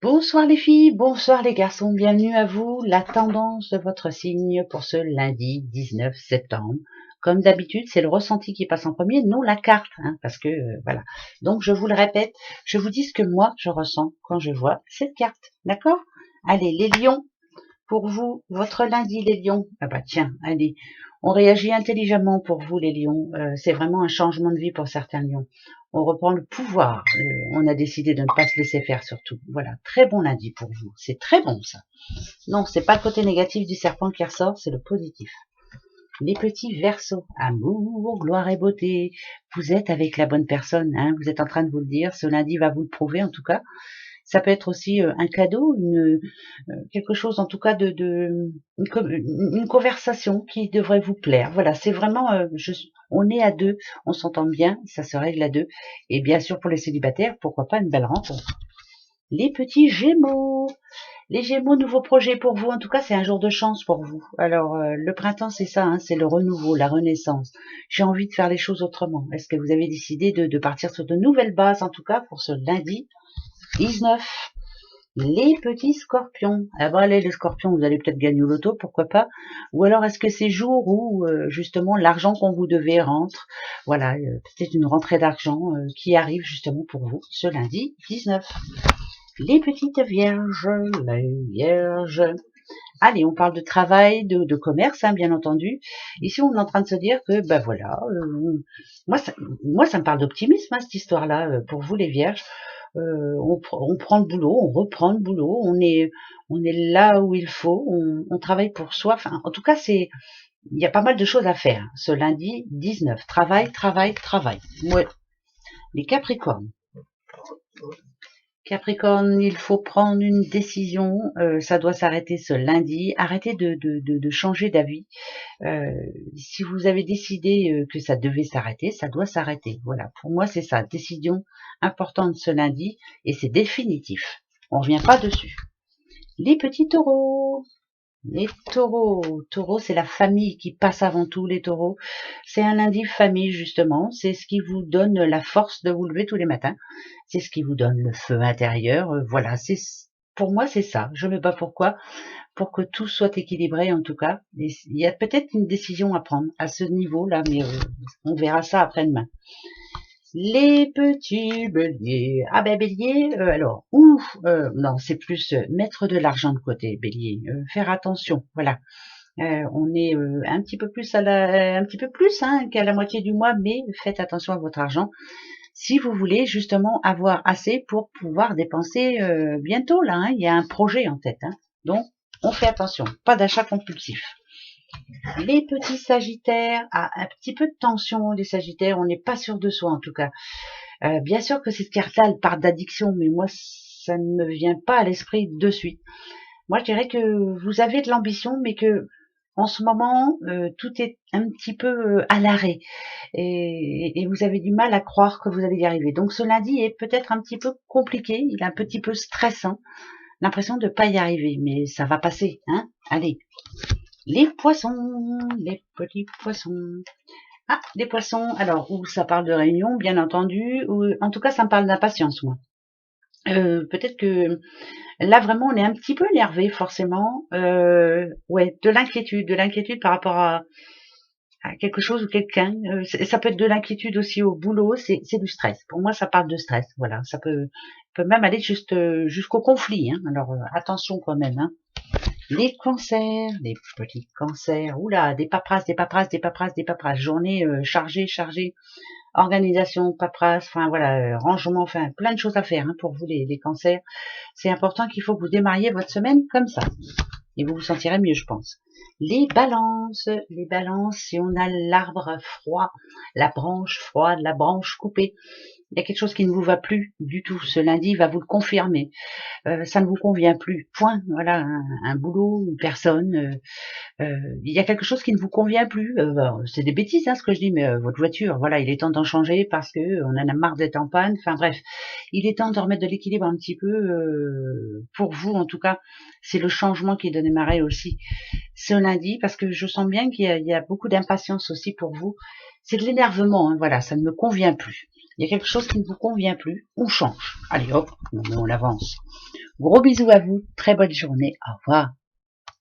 Bonsoir les filles, bonsoir les garçons, bienvenue à vous. La tendance de votre signe pour ce lundi 19 septembre. Comme d'habitude, c'est le ressenti qui passe en premier, non la carte, parce que voilà. Donc je vous le répète, je vous dis ce que moi je ressens quand je vois cette carte, d'accord? Allez, les lions, pour vous, votre lundi les lions. Ah bah tiens, allez, on réagit intelligemment pour vous les lions. C'est vraiment un changement de vie pour certains lions. On reprend le pouvoir. On a décidé de ne pas se laisser faire surtout. Voilà, très bon lundi pour vous. C'est très bon ça. Non, c'est pas le côté négatif du serpent qui ressort, c'est le positif. Les petits Verseaux, amour, gloire et beauté. Vous êtes avec la bonne personne, vous êtes en train de vous le dire. Ce lundi va vous le prouver en tout cas. Ça peut être aussi un cadeau, quelque chose en tout cas une conversation qui devrait vous plaire. Voilà, c'est vraiment, on est à deux, on s'entend bien, ça se règle à deux. Et bien sûr pour les célibataires, pourquoi pas une belle rencontre. Les petits Gémeaux, les Gémeaux, nouveau projet pour vous. En tout cas, c'est un jour de chance pour vous. Alors, le printemps, c'est ça, c'est le renouveau, la renaissance. J'ai envie de faire les choses autrement. Est-ce que vous avez décidé de partir sur de nouvelles bases, en tout cas, pour ce lundi 19? Les petits scorpions. Ah bah allez les scorpions, vous allez peut-être gagner au loto, pourquoi pas. Ou alors est-ce que c'est jour où justement l'argent qu'on vous devait rentre, voilà, peut-être une rentrée d'argent qui arrive justement pour vous ce lundi 19. Les petites vierges, les vierges. Allez, on parle de travail, de commerce, bien entendu. Ici, on est en train de se dire que, ben voilà, moi, ça me parle d'optimisme, cette histoire-là, pour vous, les vierges. On prend le boulot, on reprend le boulot, on est là où il faut, on travaille pour soi. Enfin, en tout cas, il y a pas mal de choses à faire. Ce lundi 19, travail, travail, travail. Ouais. Les Capricornes. Capricorne, il faut prendre une décision, ça doit s'arrêter ce lundi. Arrêtez de changer d'avis. Si vous avez décidé que ça devait s'arrêter, ça doit s'arrêter. Voilà, pour moi c'est ça, décision importante ce lundi et c'est définitif. On revient pas dessus. Les petits taureaux. Les taureaux, taureaux, c'est la famille qui passe avant tout, les taureaux. C'est un lundi famille, justement. C'est ce qui vous donne la force de vous lever tous les matins. C'est ce qui vous donne le feu intérieur. Voilà, pour moi, c'est ça. Je ne sais pas pourquoi. Pour que tout soit équilibré, en tout cas. Il y a peut-être une décision à prendre à ce niveau-là, mais on verra ça après-demain. Les petits béliers. Ah ben bélier, alors, non, c'est plus mettre de l'argent de côté, bélier. Faire attention, voilà. On est un petit peu plus qu'à la moitié du mois, mais faites attention à votre argent. Si vous voulez justement avoir assez pour pouvoir dépenser bientôt, là, il y a un projet en tête. Donc, on fait attention, pas d'achat compulsif. Les petits sagittaires, un petit peu de tension, les sagittaires, on n'est pas sûr de soi en tout cas. Bien sûr que cette carte-là, elle part d'addiction, mais moi, ça ne me vient pas à l'esprit de suite. Moi, je dirais que vous avez de l'ambition, mais que en ce moment, tout est un petit peu à l'arrêt et vous avez du mal à croire que vous allez y arriver. Donc ce lundi est peut-être un petit peu compliqué, il est un petit peu stressant, l'impression de ne pas y arriver, mais ça va passer, Allez, les poissons, les petits poissons. Ah, les poissons, alors, où ça parle de réunion, bien entendu, ou en tout cas, ça me parle d'impatience, moi. Peut-être que là, vraiment, on est un petit peu énervé, forcément. Ouais, de l'inquiétude par rapport à quelque chose ou quelqu'un. Ça peut être de l'inquiétude aussi au boulot, c'est du stress. Pour moi, ça parle de stress, voilà. Ça peut même aller jusqu'au conflit, Alors, attention quand même, Les cancers, les petits cancers, oula, des paperasses, des paperasses, des paperasses, des paperasses, journée chargée, organisation, paperasse, enfin voilà, rangement, enfin plein de choses à faire pour vous les cancers. C'est important qu'il faut que vous démarriez votre semaine comme ça. Et vous vous sentirez mieux, je pense. Les balances, si on a l'arbre froid, la branche froide, la branche coupée, il y a quelque chose qui ne vous va plus du tout. Ce lundi va vous le confirmer. Ça ne vous convient plus. Point. Voilà, un boulot, une personne. Il y a quelque chose qui ne vous convient plus. C'est des bêtises, ce que je dis, mais votre voiture, voilà, il est temps d'en changer parce que on en a marre d'être en panne. Enfin bref, il est temps de remettre de l'équilibre un petit peu pour vous, en tout cas. C'est le changement qui est donné marée aussi ce lundi, parce que je sens bien qu'il y a beaucoup d'impatience aussi pour vous. C'est de l'énervement, voilà, ça ne me convient plus. Il y a quelque chose qui ne vous convient plus, on change. Allez hop, on avance. Gros bisous à vous, très bonne journée, au revoir.